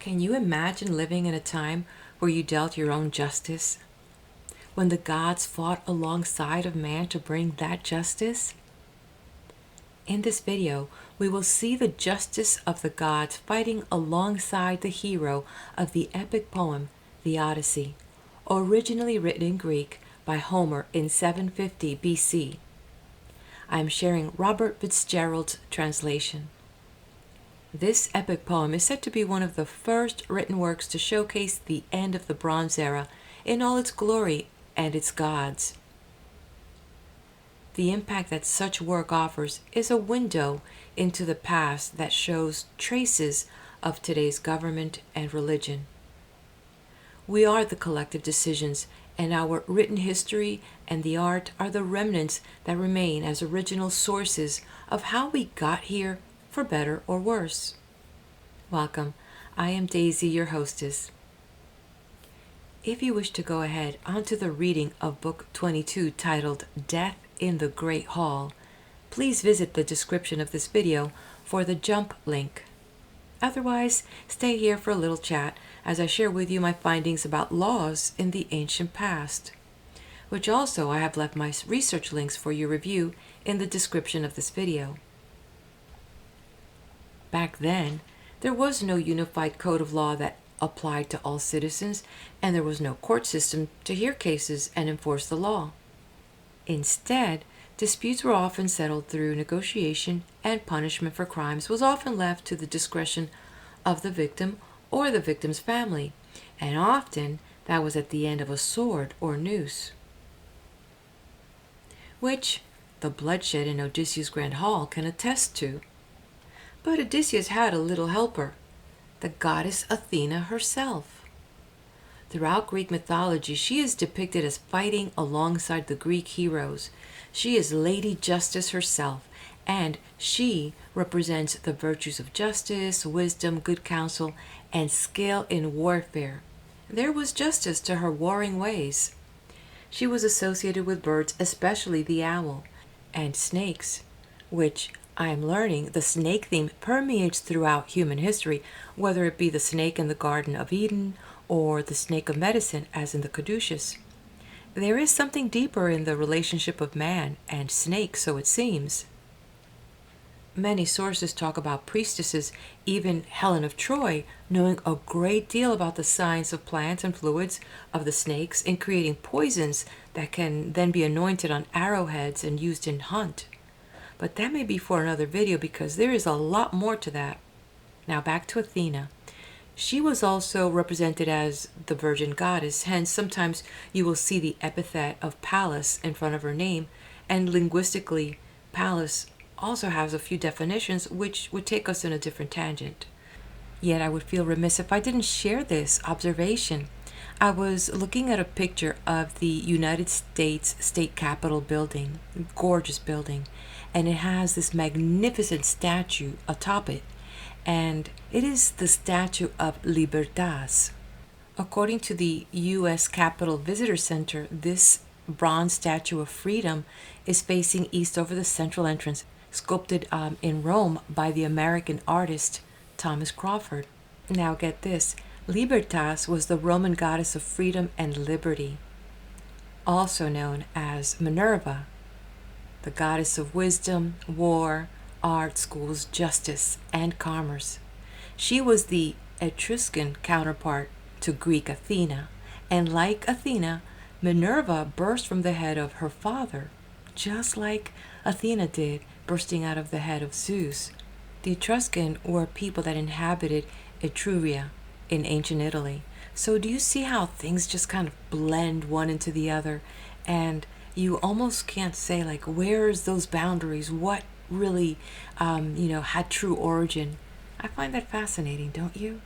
Can you imagine living in a time where you dealt your own justice? When the gods fought alongside of man to bring that justice? In this video, we will see the justice of the gods fighting alongside the hero of the epic poem, the Odyssey, originally written in Greek by Homer in 750 BC. I am sharing Robert Fitzgerald's translation. This epic poem is said to be one of the first written works to showcase the end of the Bronze Era in all its glory and its gods. The impact that such work offers is a window into the past that shows traces of today's government and religion. We are the collective decisions, and our written history and the art are the remnants that remain as original sources of how we got here, for better or worse. Welcome. I am Daisy, your hostess. If you wish to go ahead onto the reading of Book 22 titled Death in the Great Hall, please visit the description of this video for the jump link. Otherwise, stay here for a little chat as I share with you my findings about laws in the ancient past, which also I have left my research links for your review in the description of this video. Back then, there was no unified code of law that applied to all citizens, and there was no court system to hear cases and enforce the law. Instead, disputes were often settled through negotiation, and punishment for crimes was often left to the discretion of the victim or the victim's family, and often that was at the end of a sword or noose, which the bloodshed in Odysseus' Grand Hall can attest to. But Odysseus had a little helper, the goddess Athena herself. Throughout Greek mythology, she is depicted as fighting alongside the Greek heroes. She is Lady Justice herself, and she represents the virtues of justice, wisdom, good counsel, and skill in warfare. There was justice to her warring ways. She was associated with birds, especially the owl, and snakes, which I am learning the snake theme permeates throughout human history, whether it be the snake in the Garden of Eden or the snake of medicine as in the caduceus. There is something deeper in the relationship of man and snake, so it seems. Many sources talk about priestesses, even Helen of Troy, knowing a great deal about the science of plants and fluids of the snakes and creating poisons that can then be anointed on arrowheads and used in hunt. But that may be for another video because there is a lot more to that. Now back to Athena. She was also represented as the virgin goddess, hence sometimes you will see the epithet of Pallas in front of her name, and linguistically, Pallas also has a few definitions which would take us in a different tangent. Yet I would feel remiss if I didn't share this observation. I was looking at a picture of the United States State Capitol building, gorgeous building, and it has this magnificent statue atop it, and it is the statue of Libertas. According to the U.S. Capitol Visitor Center, this bronze statue of freedom is facing east over the central entrance, sculpted in Rome by the American artist Thomas Crawford. Now get this, Libertas was the Roman goddess of freedom and liberty, also known as Minerva, the goddess of wisdom, war, art, schools, justice, and commerce. She was the Etruscan counterpart to Greek Athena, and like Athena, Minerva burst from the head of her father, just like Athena did, bursting out of the head of Zeus. The Etruscan were people that inhabited Etruria in ancient Italy. So do you see how things just kind of blend one into the other, and you almost can't say like where's those boundaries, what really had true origin. I find that fascinating, don't you?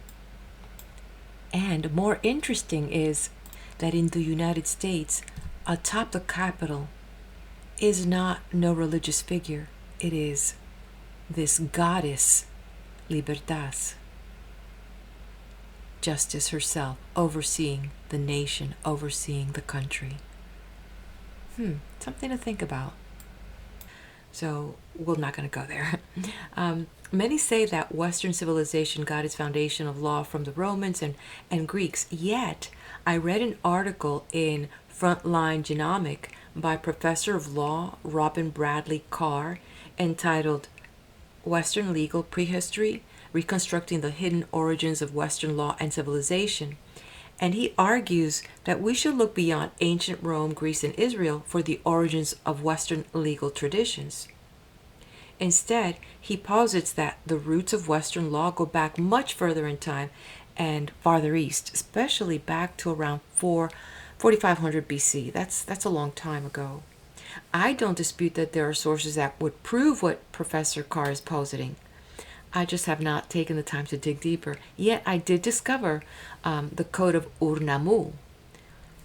And more interesting is that in the United States, atop the Capitol is not no religious figure. It is this goddess, Libertas, justice herself, overseeing the nation, overseeing the country. Something to think about. So we're not going to go there. Many say that Western civilization got its foundation of law from the Romans and Greeks, yet I read an article in Frontline Genomic by Professor of Law Robin Bradley Carr entitled Western Legal Prehistory, Reconstructing the Hidden Origins of Western Law and Civilization. And he argues that we should look beyond ancient Rome, Greece, and Israel for the origins of Western legal traditions. Instead, he posits that the roots of Western law go back much further in time and farther east, especially back to around 4500 BC. That's a long time ago. I don't dispute that there are sources that would prove what Professor Carr is positing. I just have not taken the time to dig deeper. Yet I did discover the Code of Ur-Nammu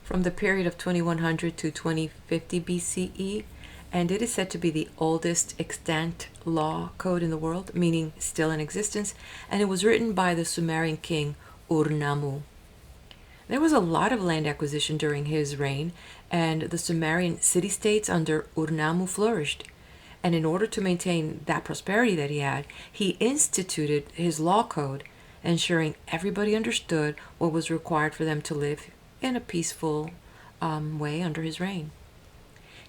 from the period of 2100 to 2050 BCE, and it is said to be the oldest extant law code in the world, meaning still in existence, and it was written by the Sumerian king Ur-Nammu. There was a lot of land acquisition during his reign, and the Sumerian city-states under Ur-Nammu flourished. And in order to maintain that prosperity that he had, he instituted his law code, ensuring everybody understood what was required for them to live in a peaceful way under his reign.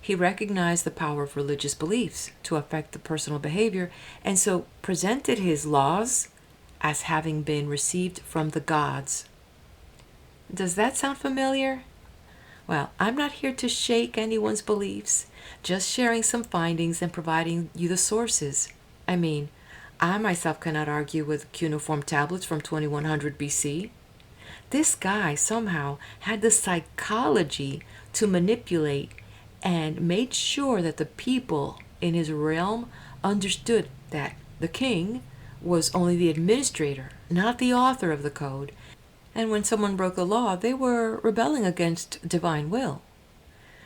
He recognized the power of religious beliefs to affect the personal behavior, and so presented his laws as having been received from the gods. Does that sound familiar? Well, I'm not here to shake anyone's beliefs, just sharing some findings and providing you the sources. I mean, I myself cannot argue with cuneiform tablets from 2100 BC. This guy somehow had the psychology to manipulate and made sure that the people in his realm understood that the king was only the administrator, not the author of the code. And when someone broke the law, they were rebelling against divine will.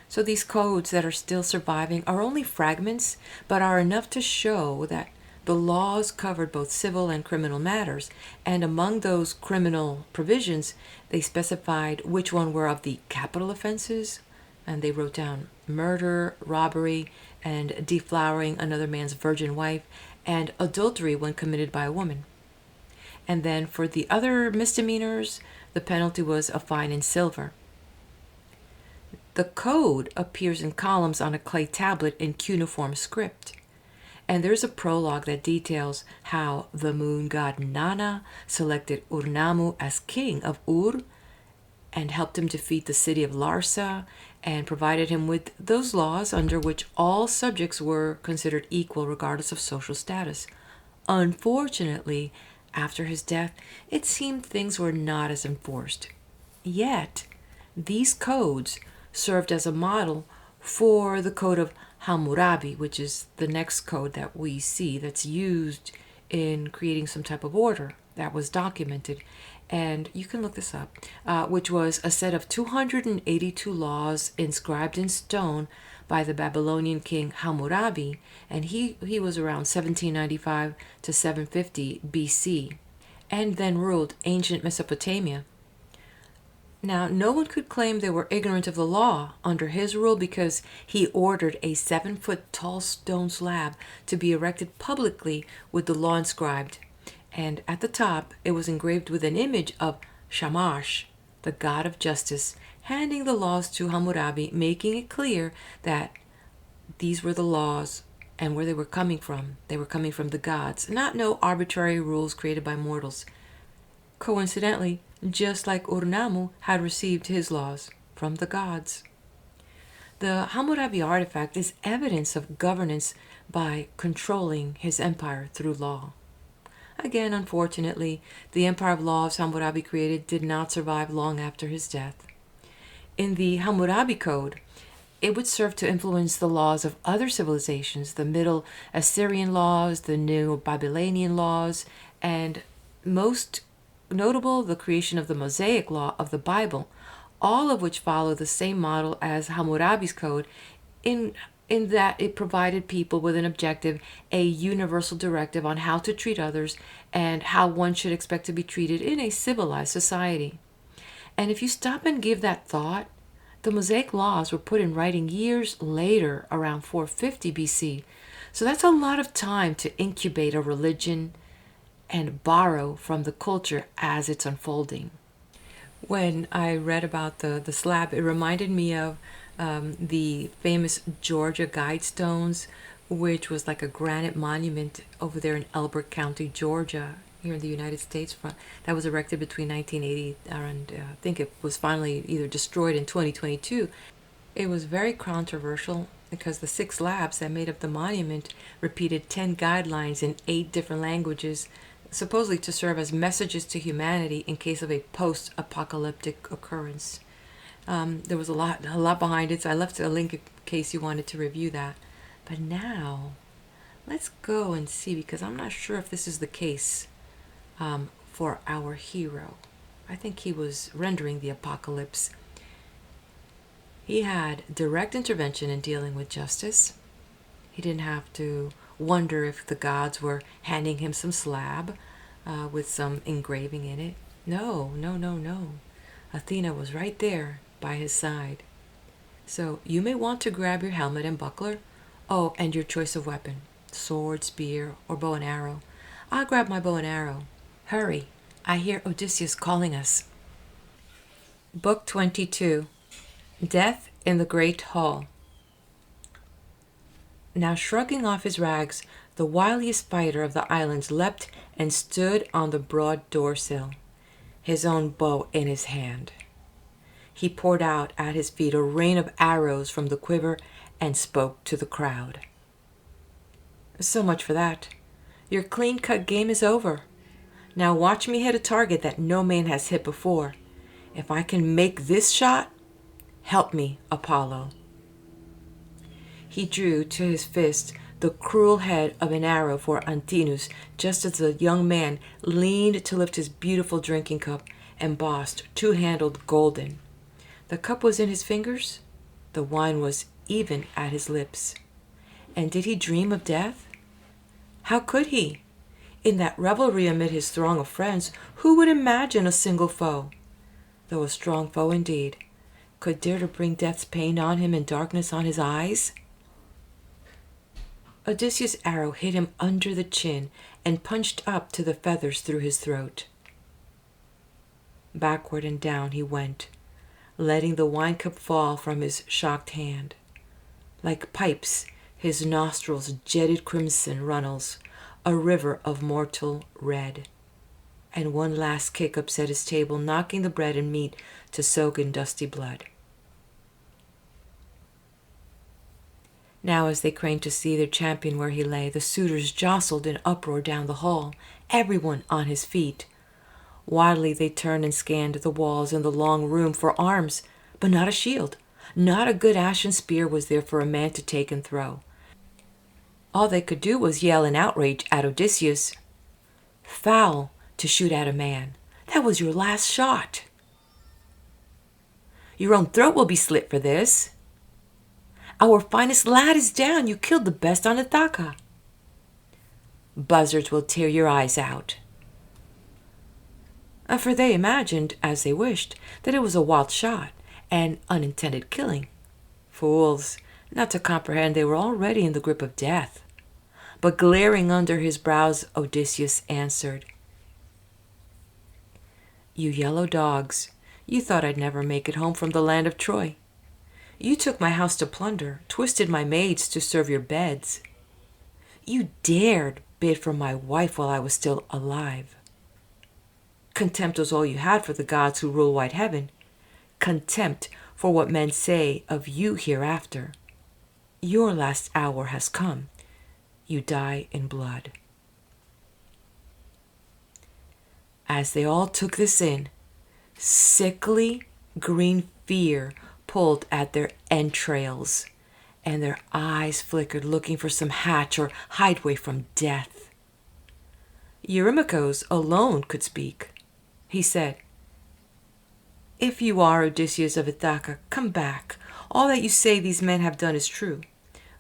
So these codes that are still surviving are only fragments, but are enough to show that the laws covered both civil and criminal matters, and among those criminal provisions, they specified which one were of the capital offenses, and they wrote down murder, robbery, and deflowering another man's virgin wife, and adultery when committed by a woman. And then for the other misdemeanors, the penalty was a fine in silver. The code appears in columns on a clay tablet in cuneiform script. And there's a prologue that details how the moon god Nana selected Ur-Nammu as king of Ur and helped him defeat the city of Larsa and provided him with those laws under which all subjects were considered equal regardless of social status. Unfortunately, after his death, it seemed things were not as enforced. Yet, these codes served as a model for the code of Hammurabi, which is the next code that we see that's used in creating some type of order that was documented. And you can look this up, which was a set of 282 laws inscribed in stone by the Babylonian king Hammurabi, and he was around 1795 to 750 BC, and then ruled ancient Mesopotamia. Now, no one could claim they were ignorant of the law under his rule because he ordered a 7-foot tall stone slab to be erected publicly with the law inscribed, and at the top it was engraved with an image of Shamash, the god of justice, handing the laws to Hammurabi, making it clear that these were the laws and where they were coming from. They were coming from the gods, not no arbitrary rules created by mortals. Coincidentally, just like Ur-Nammu had received his laws from the gods. The Hammurabi artifact is evidence of governance by controlling his empire through law. Again, unfortunately, the empire of laws Hammurabi created did not survive long after his death. In the Hammurabi Code, it would serve to influence the laws of other civilizations, the Middle Assyrian laws, the New Babylonian laws, and most notable, the creation of the Mosaic Law of the Bible, all of which follow the same model as Hammurabi's code in that it provided people with an objective, a universal directive on how to treat others and how one should expect to be treated in a civilized society. And if you stop and give that thought, the Mosaic laws were put in writing years later, around 450 BC. So that's a lot of time to incubate a religion and borrow from the culture as it's unfolding. When I read about the slab, it reminded me of the famous Georgia Guidestones, which was like a granite monument over there in Elbert County, Georgia, here in the United States, that was erected between 1980 and I think it was finally either destroyed in 2022. It was very controversial because the 6 slabs that made up the monument repeated 10 guidelines in 8 different languages, supposedly to serve as messages to humanity in case of a post-apocalyptic occurrence. There was a lot behind it, so I left a link in case you wanted to review that. But now, let's go and see, because I'm not sure if this is the case for our hero. I think he was rendering the apocalypse. He had direct intervention in dealing with justice. He didn't have to wonder if the gods were handing him some slab with some engraving in it. No. Athena was right there by his side. So you may want to grab your helmet and buckler. Oh, and your choice of weapon. Sword, spear, or bow and arrow. I'll grab my bow and arrow. Hurry, I hear Odysseus calling us. Book 22. Death in the Great Hall. Now shrugging off his rags, the wiliest fighter of the islands leapt and stood on the broad door-sill, his own bow in his hand. He poured out at his feet a rain of arrows from the quiver and spoke to the crowd. So much for that. Your clean-cut game is over. Now watch me hit a target that no man has hit before. If I can make this shot, help me, Apollo. He drew to his fist the cruel head of an arrow for Antinous, just as the young man leaned to lift his beautiful drinking cup, embossed, two-handled, golden. The cup was in his fingers. The wine was even at his lips. And did he dream of death? How could he? In that revelry amid his throng of friends, who would imagine a single foe? Though a strong foe indeed, could dare to bring death's pain on him and darkness on his eyes? Odysseus' arrow hit him under the chin and punched up to the feathers through his throat. Backward and down he went, letting the wine cup fall from his shocked hand. Like pipes, his nostrils jetted crimson runnels, a river of mortal red. And one last kick upset his table, knocking the bread and meat to soak in dusty blood. Now as they craned to see their champion where he lay, the suitors jostled in uproar down the hall, everyone on his feet. Wildly they turned and scanned the walls and the long room for arms, but not a shield. Not a good ashen spear was there for a man to take and throw. All they could do was yell in outrage at Odysseus. Foul to shoot at a man. That was your last shot. Your own throat will be slit for this. Our finest lad is down. You killed the best on Ithaca. Buzzards will tear your eyes out. For they imagined, as they wished, that it was a wild shot, an unintended killing. Fools, not to comprehend they were already in the grip of death. But glaring under his brows, Odysseus answered, You yellow dogs, you thought I'd never make it home from the land of Troy. You took my house to plunder, twisted my maids to serve your beds. You dared bid for my wife while I was still alive. Contempt was all you had for the gods who rule wide heaven. Contempt for what men say of you hereafter. Your last hour has come. You die in blood. As they all took this in, sickly green fear pulled at their entrails, and their eyes flickered, looking for some hatch or hideway from death. Eurymachus alone could speak. He said, If you are Odysseus of Ithaca, come back. All that you say these men have done is true.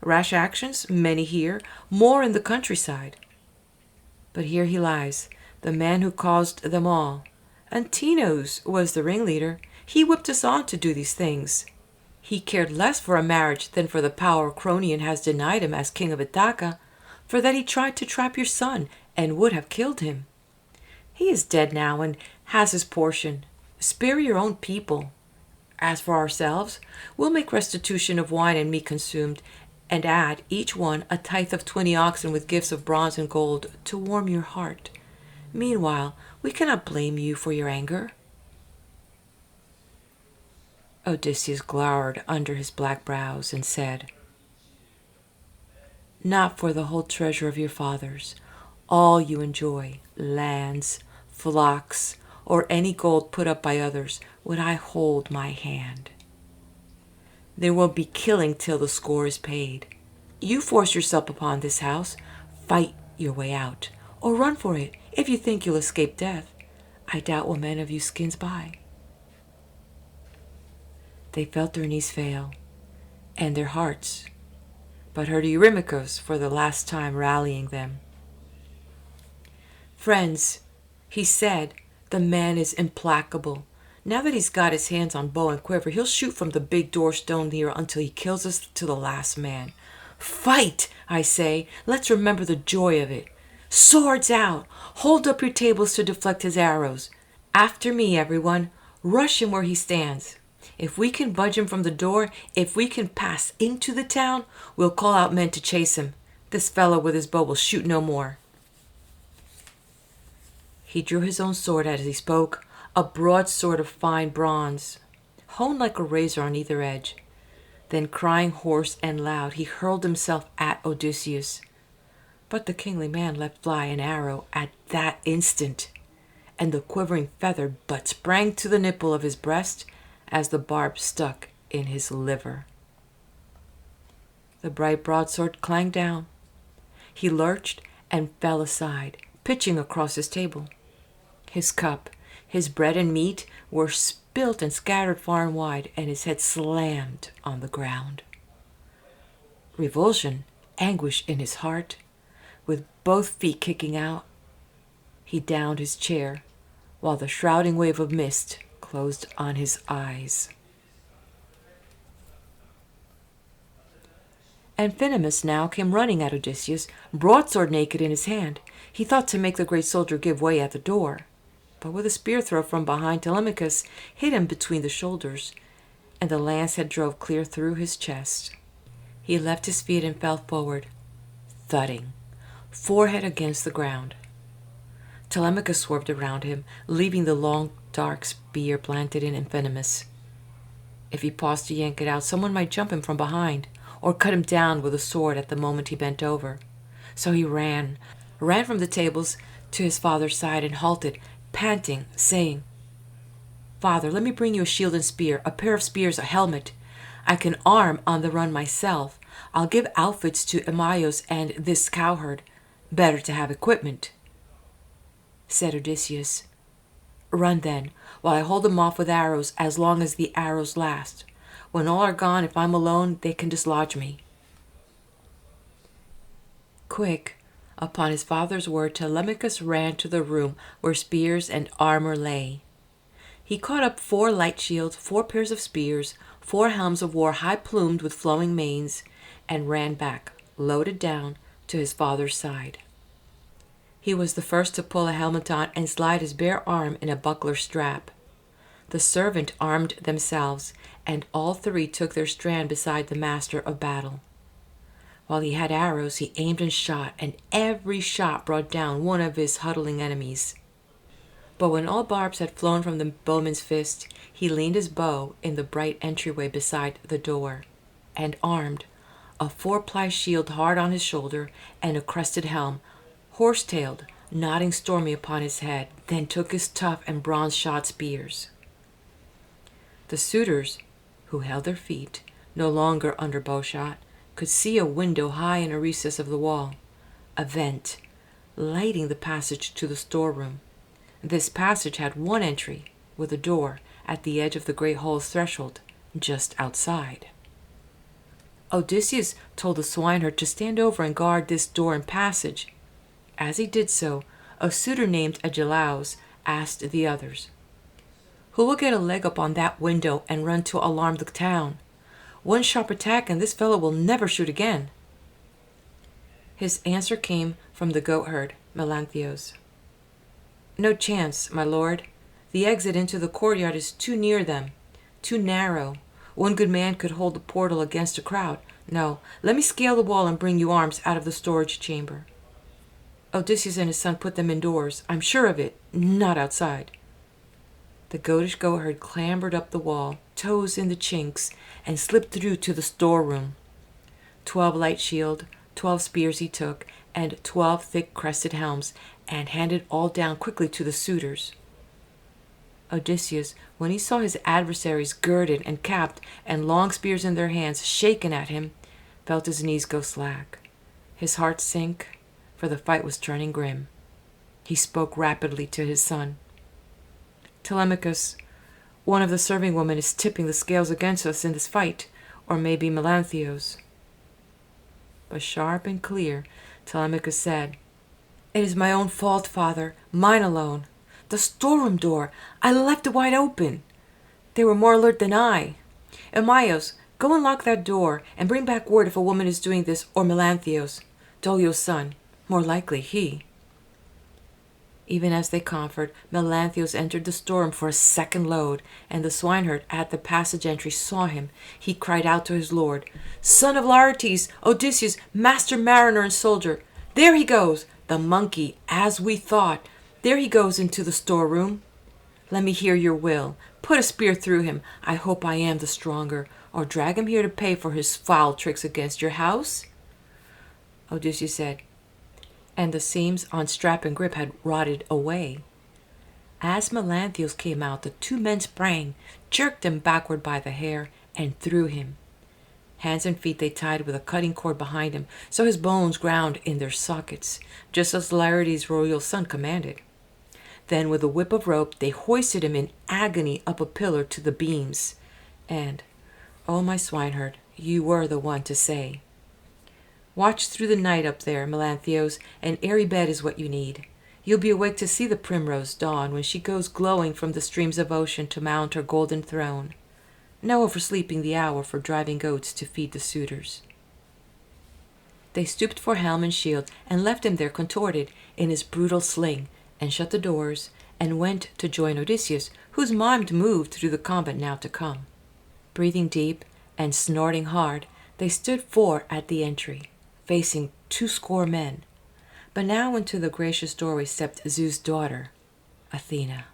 Rash actions, many here, more in the countryside. But here he lies, the man who caused them all. Antinous was the ringleader. He whipped us on to do these things. He cared less for a marriage than for the power Cronion has denied him as king of Ithaca. for that he tried to trap your son and would have killed him. He is dead now and has his portion. Spare your own people. As for ourselves, we'll make restitution of wine and meat consumed, and add each one a tithe of 20 oxen with gifts of bronze and gold to warm your heart. Meanwhile, we cannot blame you for your anger." Odysseus glowered under his black brows and said, "Not for the whole treasure of your fathers, all you enjoy, lands, flocks, or any gold put up by others, would I hold my hand. There will be killing till the score is paid. You force yourself upon this house, fight your way out, or run for it if you think you'll escape death. I doubt will men of you skins by." They felt their knees fail, and their hearts, but heard Eurymachus for the last time rallying them. "Friends," he said, "the man is implacable. Now that he's got his hands on bow and quiver, he'll shoot from the big door stone here until he kills us to the last man. Fight, I say. Let's remember the joy of it. Swords out! Hold up your tables to deflect his arrows. After me, everyone. Rush him where he stands. If we can budge him from the door, if we can pass into the town, we'll call out men to chase him. This fellow with his bow will shoot no more." He drew his own sword as he spoke, a broadsword of fine bronze, honed like a razor on either edge. Then, crying hoarse and loud, he hurled himself at Odysseus. But the kingly man let fly an arrow at that instant, and the quivering feather but sprang to the nipple of his breast as the barb stuck in his liver. The bright broadsword clanged down. He lurched and fell aside, pitching across his table. His cup, his bread and meat were spilt and scattered far and wide, and his head slammed on the ground. Revulsion, anguish in his heart, with both feet kicking out, he downed his chair, while the shrouding wave of mist closed on his eyes. Amphinomus now came running at Odysseus, broadsword naked in his hand. He thought to make the great soldier give way at the door, but with a spear throw from behind, Telemachus hit him between the shoulders, and the lance head drove clear through his chest. He left his feet and fell forward, thudding, forehead against the ground. Telemachus swerved around him, leaving the long, dark spear planted in Amphinomus. If he paused to yank it out, someone might jump him from behind, or cut him down with a sword at the moment he bent over. So he ran from the tables to his father's side and halted, panting, saying, "Father, let me bring you a shield and spear, a pair of spears, a helmet. I can arm on the run myself. I'll give outfits to Amaios and this cowherd. Better to have equipment." Said Odysseus, "Run then, while I hold them off with arrows as long as the arrows last. When all are gone, if I'm alone, they can dislodge me." Quick, upon his father's word, Telemachus ran to the room where spears and armor lay. He caught up 4 light shields, 4 pairs of spears, 4 helms of war high-plumed with flowing manes, and ran back, loaded down, to his father's side. He was the first to pull a helmet on and slide his bare arm in a buckler strap. The servant armed themselves, and all 3 took their stand beside the master of battle. While he had arrows, he aimed and shot, and every shot brought down one of his huddling enemies. But when all barbs had flown from the bowman's fist, he leaned his bow in the bright entryway beside the door, and armed, a 4-ply shield hard on his shoulder, and a crested helm, horse-tailed, nodding stormy upon his head, then took his tough and bronze-shod spears. The suitors, who held their feet, no longer under bowshot, could see a window high in a recess of the wall, a vent, lighting the passage to the storeroom. This passage had one entry, with a door at the edge of the great hall's threshold, just outside. Odysseus told the swineherd to stand over and guard this door and passage. As he did so, a suitor named Agelaus asked the others, "Who will get a leg up on that window and run to alarm the town? One sharp attack and this fellow will never shoot again." His answer came from the goatherd, Melanthios. No chance, my lord. The exit into the courtyard is too near them, too narrow. One good man could hold the portal against a crowd. No, let me scale the wall and bring you arms out of the storage chamber. Odysseus and his son put them indoors. I'm sure of it, not outside. The goatish goatherd clambered up the wall, toes in the chinks, and slipped through to the storeroom. 12 light shield, 12 spears he took, and 12 thick crested helms, and handed all down quickly to the suitors. Odysseus, when he saw his adversaries girded and capped, and long spears in their hands shaken at him, felt his knees go slack, his heart sink, for the fight was turning grim. He spoke rapidly to his son. Telemachus, one of the serving women is tipping the scales against us in this fight, or maybe Melanthios. But sharp and clear, Telemachus said, It is my own fault, father, mine alone. The storeroom door, I left it wide open. They were more alert than I. Amaios, go and lock that door, and bring back word if a woman is doing this, or Melanthios, Dolios' son, more likely he. Even as they conferred, Melanthios entered the storeroom for a second load, and the swineherd at the passage entry saw him. He cried out to his lord, Son of Laertes, Odysseus, master mariner and soldier, there he goes, the monkey, as we thought. There he goes into the storeroom. Let me hear your will. Put a spear through him. I hope I am the stronger, or drag him here to pay for his foul tricks against your house. Odysseus said, and the seams on strap and grip had rotted away. As Melanthios came out, the 2 men sprang, jerked him backward by the hair, and threw him. Hands and feet they tied with a cutting cord behind him, so his bones ground in their sockets, just as Laertes' royal son commanded. Then with a whip of rope they hoisted him in agony up a pillar to the beams. And, oh my swineherd, you were the one to say, Watch through the night up there, Melanthios, an airy bed is what you need. You'll be awake to see the primrose dawn when she goes glowing from the streams of ocean to mount her golden throne. No oversleeping the hour for driving goats to feed the suitors. They stooped for helm and shield, and left him there contorted in his brutal sling, and shut the doors, and went to join Odysseus, whose mind moved through the combat now to come. Breathing deep and snorting hard, they stood 4 at the entry, facing 20 men. But now into the gracious doorway stepped Zeus' daughter, Athena.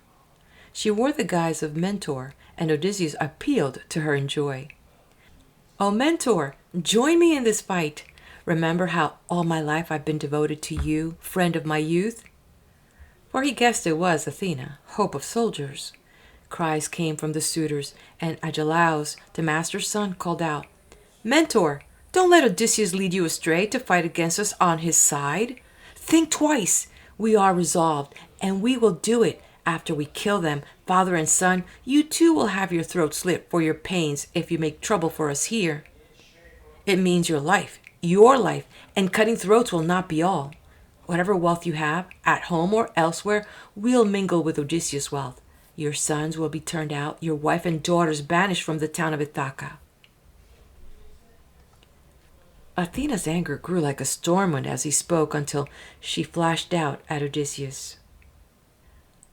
She wore the guise of Mentor, and Odysseus appealed to her in joy. O Mentor, join me in this fight. Remember how all my life I've been devoted to you, friend of my youth? For he guessed it was Athena, hope of soldiers. Cries came from the suitors, and Agelaus, the master's son, called out, Mentor, don't let Odysseus lead you astray to fight against us on his side. Think twice. We are resolved, and we will do it. After we kill them, father and son, you too will have your throat slit for your pains if you make trouble for us here. It means your life, and cutting throats will not be all. Whatever wealth you have, at home or elsewhere, we'll mingle with Odysseus' wealth. Your sons will be turned out, your wife and daughters banished from the town of Ithaca. Athena's anger grew like a storm wind as he spoke until she flashed out at Odysseus.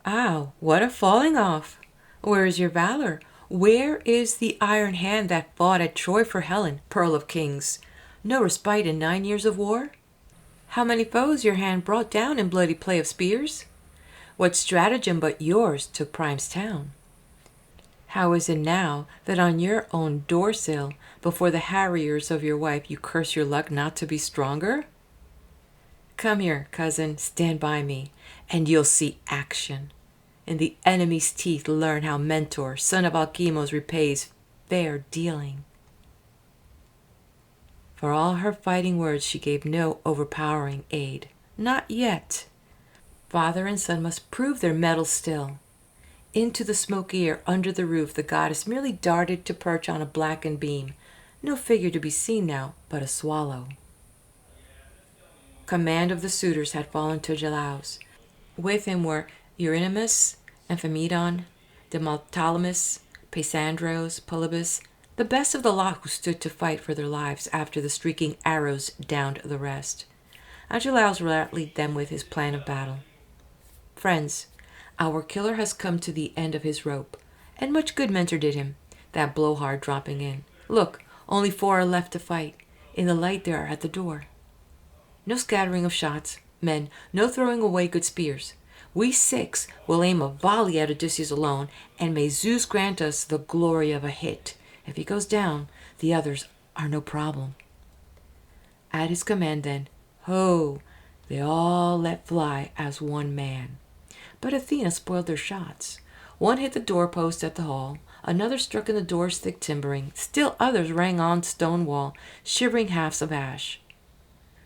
Ow, what a falling off! Where is your valor? Where is the iron hand that fought at Troy for Helen, pearl of kings? No respite in 9 years of war? How many foes your hand brought down in bloody play of spears? What stratagem but yours took Priam's town? How is it now that on your own doorsill, before the harriers of your wife, you curse your luck not to be stronger? Come here, cousin, stand by me, and you'll see action. In the enemy's teeth learn how Mentor, son of Alcimos, repays fair dealing. For all her fighting words, she gave no overpowering aid. Not yet. Father and son must prove their mettle still. Into the smoky air under the roof the goddess merely darted to perch on a blackened beam. No figure to be seen now, but a swallow. Command of the suitors had fallen to Agelaus. With him were Ur-Nammu, Amphimedon, Demoptolemus, Paisandros, Polybus, the best of the lot who stood to fight for their lives after the streaking arrows downed the rest. Agelaus rallied them with his plan of battle. Friends, our killer has come to the end of his rope, and much good Mentor did him, that blowhard dropping in. Look, only 4 are left to fight. In the light they are at the door. No scattering of shots, men, no throwing away good spears. We 6 will aim a volley at Odysseus alone, and may Zeus grant us the glory of a hit. If he goes down, the others are no problem. At his command then, ho, they all let fly as one man. But Athena spoiled their shots. One hit the doorpost at the hall, another struck in the door's thick timbering, still others rang on stone wall, shivering halves of ash.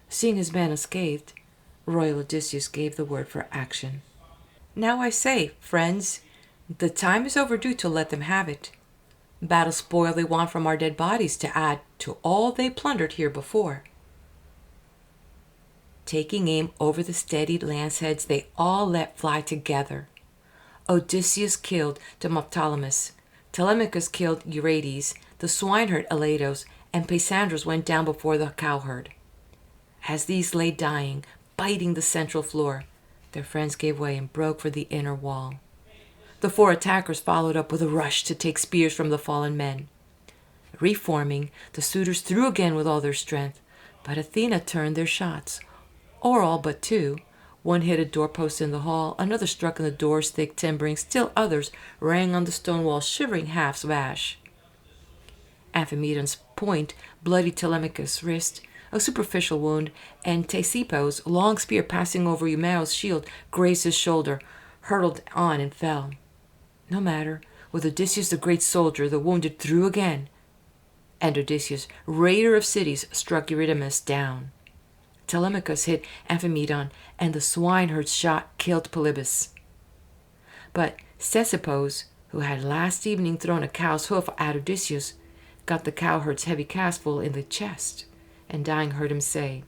Seeing his men unscathed, royal Odysseus gave the word for action. Now I say, friends, the time is overdue to let them have it. Battle spoil they want from our dead bodies to add to all they plundered here before. Taking aim over the steadied lance heads, they all let fly together. Odysseus killed Demoptolemus, Telemachus killed Euryades, the swineherd Elatos, and Paysandros went down before the cowherd. As these lay dying, biting the central floor, their friends gave way and broke for the inner wall. The 4 attackers followed up with a rush to take spears from the fallen men. Reforming, the suitors threw again with all their strength, but Athena turned their shots, or all but 2. One hit a doorpost in the hall, another struck in the door's thick timbering, still others rang on the stone wall, shivering halves of ash. Amphimedon's point bloodied Telemachus' wrist, a superficial wound, and Ctesippus' long spear passing over Eumaeus' shield grazed his shoulder, hurtled on and fell. No matter, with Odysseus the great soldier, the wounded threw again, and Odysseus, raider of cities, struck Eurydamas down. Telemachus hit Amphimedon, and the swineherd's shot killed Polybus. But Ctesippus, who had last evening thrown a cow's hoof at Odysseus, got the cowherd's heavy castful in the chest, and dying heard him say,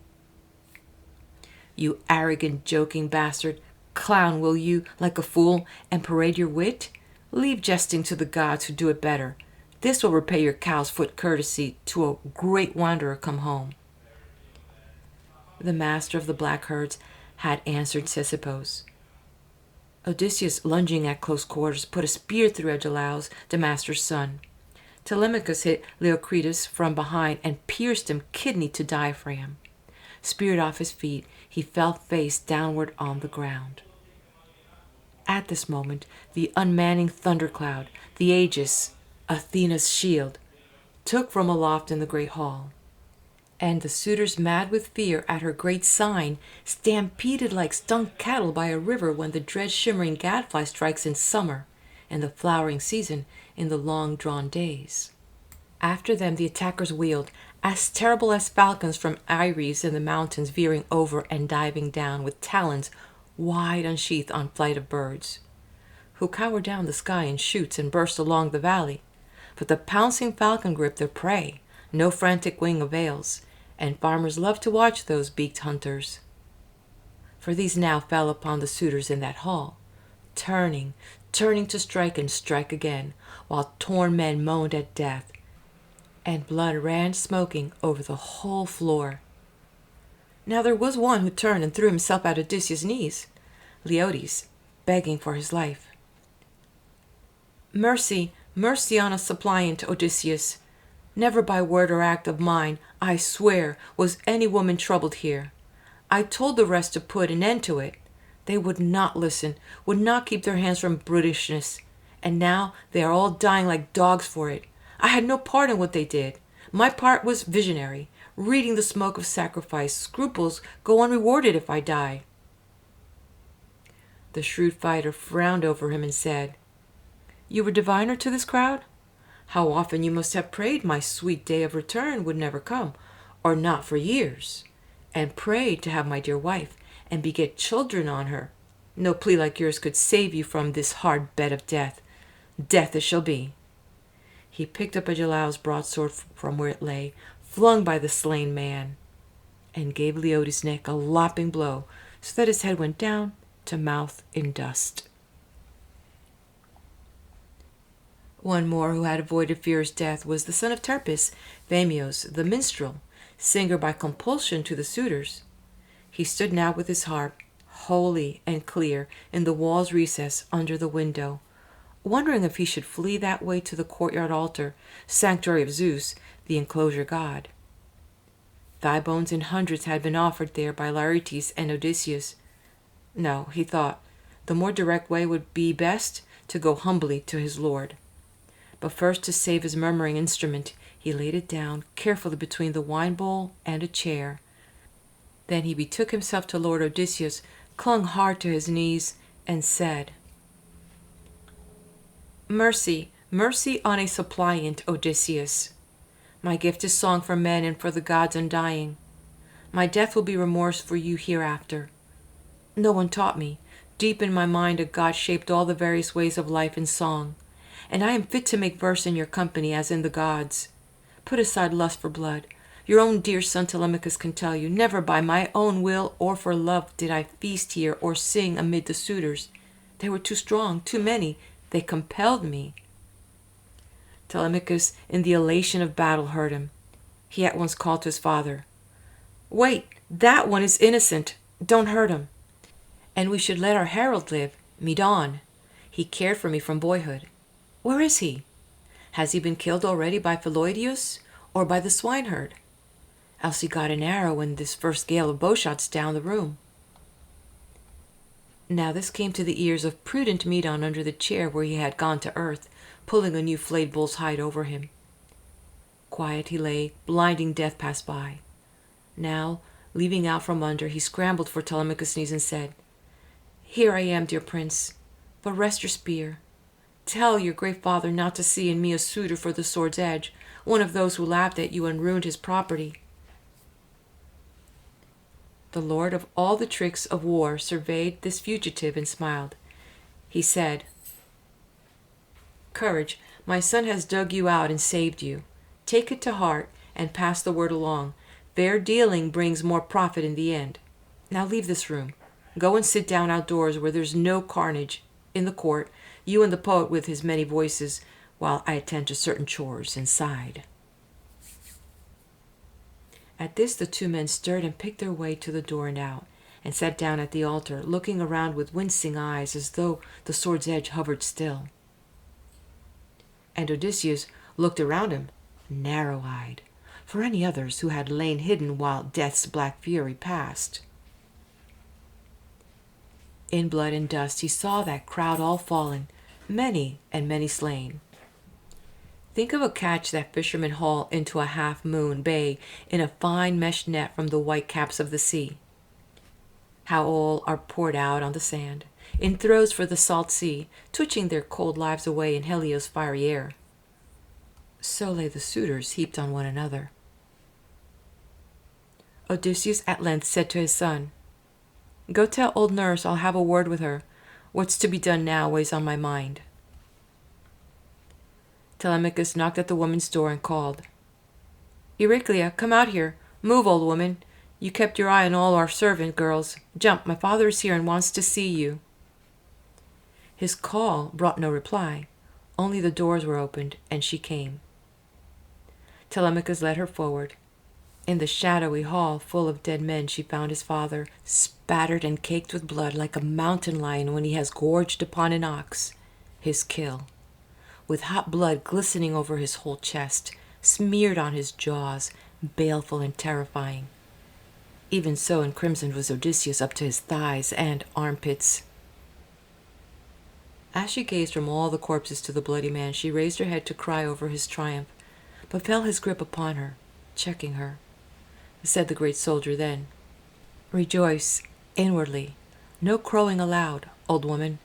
"You arrogant, joking bastard, clown will you, like a fool, and parade your wit? Leave jesting to the gods who do it better. This will repay your cow's foot courtesy to a great wanderer come home." The master of the black herds had answered Ctesippus. Odysseus, lunging at close quarters, put a spear through Agelaus, the master's son. Telemachus hit Leocritus from behind and pierced him kidney to diaphragm. Speared off his feet, he fell face downward on the ground. At this moment, the unmanning thundercloud, the aegis, Athena's shield, took from aloft in the great hall, and the suitors, mad with fear at her great sign, stampeded like stung cattle by a river when the dread shimmering gadfly strikes in summer, and the flowering season in the long-drawn days. After them the attackers wheeled, as terrible as falcons from eyries in the mountains, veering over and diving down with talons wide unsheathed on flight of birds, who cower down the sky in shoots and burst along the valley. But the pouncing falcon gripped their prey, no frantic wing avails, and farmers love to watch those beaked hunters. For these now fell upon the suitors in that hall, turning to strike and strike again, while torn men moaned at death, and blood ran smoking over the whole floor. Now there was one who turned and threw himself at Odysseus' knees, Leodes, begging for his life. "Mercy, mercy on us, suppliant Odysseus. Never by word or act of mine, I swear, was any woman troubled here. I told the rest to put an end to it. They would not listen, would not keep their hands from brutishness, and now they are all dying like dogs for it. I had no part in what they did. My part was visionary, reading the smoke of sacrifice. Scruples go unrewarded if I die." The shrewd fighter frowned over him and said, "You were diviner to this crowd? How often you must have prayed my sweet day of return would never come, or not for years, and prayed to have my dear wife, and beget children on her. No plea like yours could save you from this hard bed of death. Death it shall be." He picked up Agelaus' broadsword from where it lay, flung by the slain man, and gave Leodes' neck a lopping blow, so that his head went down to mouth in dust. One more who had avoided fierce death was the son of Terpis, Phemios, the minstrel, singer by compulsion to the suitors. He stood now with his harp, holy and clear, in the wall's recess under the window, wondering if he should flee that way to the courtyard altar, sanctuary of Zeus, the enclosure god. Thigh bones in hundreds had been offered there by Laertes and Odysseus. No, he thought, the more direct way would be best to go humbly to his lord. But first, to save his murmuring instrument, he laid it down carefully between the wine bowl and a chair. Then he betook himself to Lord Odysseus, clung hard to his knees, and said, "Mercy, mercy on a suppliant, Odysseus. My gift is song for men and for the gods undying. My death will be remorse for you hereafter. No one taught me. Deep in my mind a god shaped all the various ways of life in song, and I am fit to make verse in your company as in the gods. Put aside lust for blood. Your own dear son Telemachus can tell you, never by my own will or for love did I feast here or sing amid the suitors. They were too strong, too many. They compelled me." Telemachus, in the elation of battle, heard him. He at once called to his father, "Wait, that one is innocent. Don't hurt him. And we should let our herald live, Medon. He cared for me from boyhood. Where is he? Has he been killed already by Philoetius or by the swineherd? Else he got an arrow in this first gale of bowshots down the room." Now this came to the ears of prudent Medon under the chair where he had gone to earth, pulling a new flayed bull's hide over him. Quiet he lay, blinding death passed by. Now, leaving out from under, he scrambled for Telemachus' knees and said, "Here I am, dear prince, but rest your spear. Tell your great father not to see in me a suitor for the sword's edge, one of those who laughed at you and ruined his property." The lord of all the tricks of war surveyed this fugitive and smiled. He said, "Courage, my son has dug you out and saved you. Take it to heart and pass the word along. Fair dealing brings more profit in the end. Now leave this room. Go and sit down outdoors where there's no carnage, in the court, you and the poet with his many voices, while I attend to certain chores inside." At this the two men stirred and picked their way to the door and out, and sat down at the altar, looking around with wincing eyes as though the sword's edge hovered still. And Odysseus looked around him, narrow-eyed, for any others who had lain hidden while death's black fury passed. In blood and dust he saw that crowd all fallen, many and many slain. Think of a catch that fishermen haul into a half-moon bay in a fine mesh net from the white caps of the sea. How all are poured out on the sand, in throes for the salt sea, twitching their cold lives away in Helios' fiery air. So lay the suitors heaped on one another. Odysseus at length said to his son, "Go tell old nurse I'll have a word with her. What's to be done now weighs on my mind." Telemachus knocked at the woman's door and called, "Euryclea, come out here. Move, old woman. You kept your eye on all our servant girls. Jump, my father is here and wants to see you." His call brought no reply. Only the doors were opened, and she came. Telemachus led her forward. In the shadowy hall full of dead men she found his father, spattered and caked with blood like a mountain lion when he has gorged upon an ox, his kill, with hot blood glistening over his whole chest, smeared on his jaws, baleful and terrifying. Even so encrimsoned was Odysseus up to his thighs and armpits. As she gazed from all the corpses to the bloody man, she raised her head to cry over his triumph, but felt his grip upon her, checking her. Said the great soldier then, "Rejoice inwardly, no crowing aloud, old woman.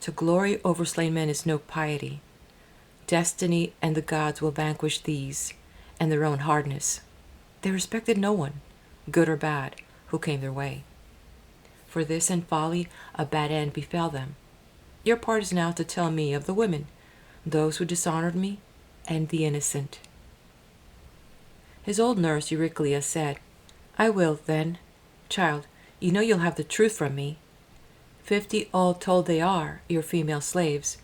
To glory over slain men is no piety. Destiny and the gods will vanquish these, and their own hardness. They respected no one, good or bad, who came their way. For this and folly a bad end befell them. Your part is now to tell me of the women, those who dishonored me, and the innocent." His old nurse Euryclea said, "I will, then. Child, you know you'll have the truth from me. 50 all told they are, your female slaves,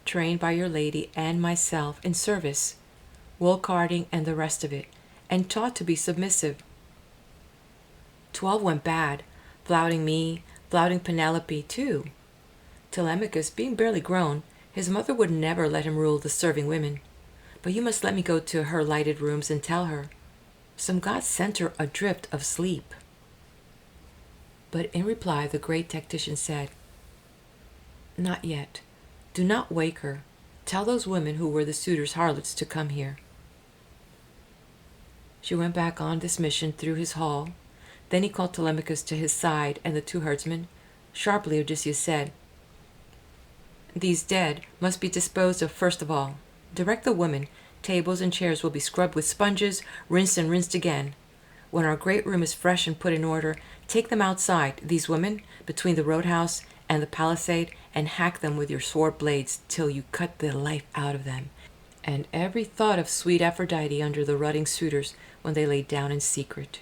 trained by your lady and myself in service, wool carding and the rest of it, and taught to be submissive. 12 went bad, flouting me, flouting Penelope too. Telemachus, being barely grown, his mother would never let him rule the serving women. But you must let me go to her lighted rooms and tell her. Some god sent her adrift of sleep. But in reply the great tactician said, Not yet. Do not wake her. Tell those women who were the suitors' harlots to come here. She went back on this mission through his hall. Then he called Telemachus to his side and the two herdsmen. Sharply Odysseus said, These dead must be disposed of first of all. Direct the women. Tables and chairs will be scrubbed with sponges, rinsed and rinsed again. When our great room is fresh and put in order, take them outside, these women, between the roadhouse and the palisade, and hack them with your sword blades till you cut the life out of them, and every thought of sweet Aphrodite under the rutting suitors when they lay down in secret.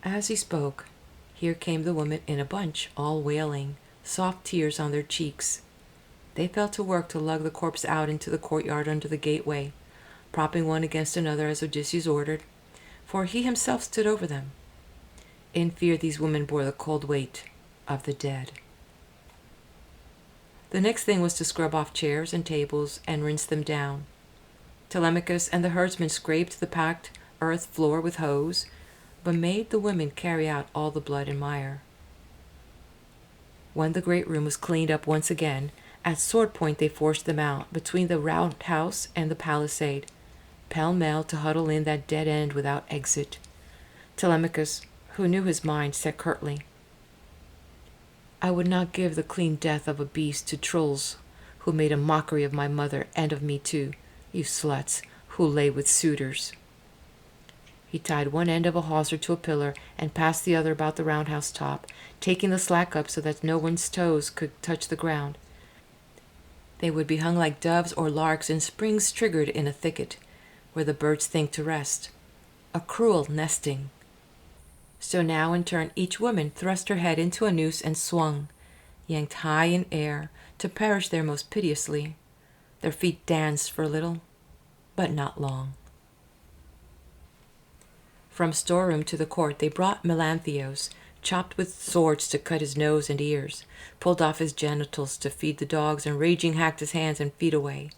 As he spoke, here came the women in a bunch, all wailing, soft tears on their cheeks. They fell to work to lug the corpse out into the courtyard under the gateway, propping one against another as Odysseus ordered, for he himself stood over them. In fear these women bore the cold weight of the dead. The next thing was to scrub off chairs and tables and rinse them down. Telemachus and the herdsmen scraped the packed earth floor with hoes, but made the women carry out all the blood and mire. When the great room was cleaned up once again, at sword point they forced them out, between the roundhouse and the palisade, pell-mell to huddle in that dead end without exit. Telemachus, who knew his mind, said curtly, I would not give the clean death of a beast to trolls who made a mockery of my mother and of me too, you sluts who lay with suitors. He tied one end of a hawser to a pillar and passed the other about the roundhouse top, taking the slack up so that no one's toes could touch the ground. They would be hung like doves or larks in springs triggered in a thicket, where the birds think to rest. A cruel nesting. So now in turn each woman thrust her head into a noose and swung, yanked high in air, to perish there most piteously. Their feet danced for a little, but not long. From storeroom to the court they brought Melanthios, chopped with swords to cut his nose and ears, pulled off his genitals to feed the dogs, and raging hacked his hands and feet away.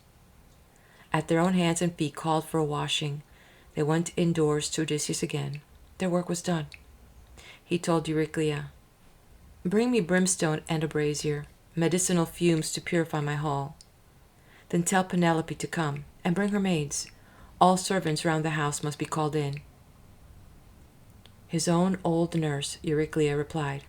At their own hands and feet called for a washing, they went indoors to Odysseus again. Their work was done. He told Euryclea, Bring me brimstone and a brazier, medicinal fumes to purify my hall. Then tell Penelope to come, and bring her maids. All servants round the house must be called in. His own old nurse, Euryclea, replied,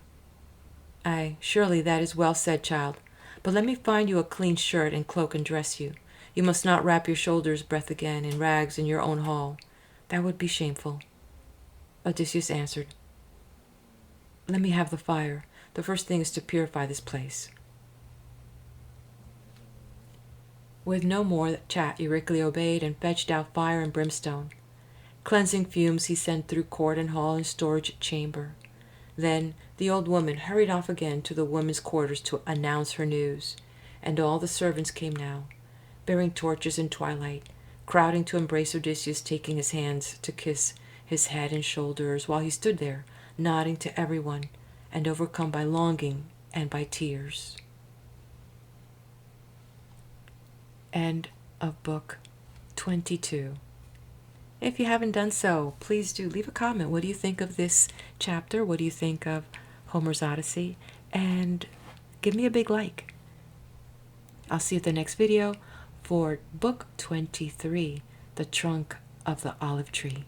Aye, surely that is well said, child, but let me find you a clean shirt and cloak and dress you. You must not wrap your shoulders' breadth again in rags in your own hall. That would be shameful. Odysseus answered, Let me have the fire. The first thing is to purify this place. With no more chat, Euryclea obeyed and fetched out fire and brimstone. Cleansing fumes he sent through court and hall and storage chamber. Then the old woman hurried off again to the women's quarters to announce her news, and all the servants came now, bearing torches in twilight, crowding to embrace Odysseus, taking his hands to kiss his head and shoulders, while he stood there, nodding to everyone, and overcome by longing and by tears. End of Book 22. If you haven't done so, please do leave a comment. What do you think of this chapter? What do you think of Homer's Odyssey? And give me a big like. I'll see you at the next video for Book 23, The Trunk of the Olive Tree.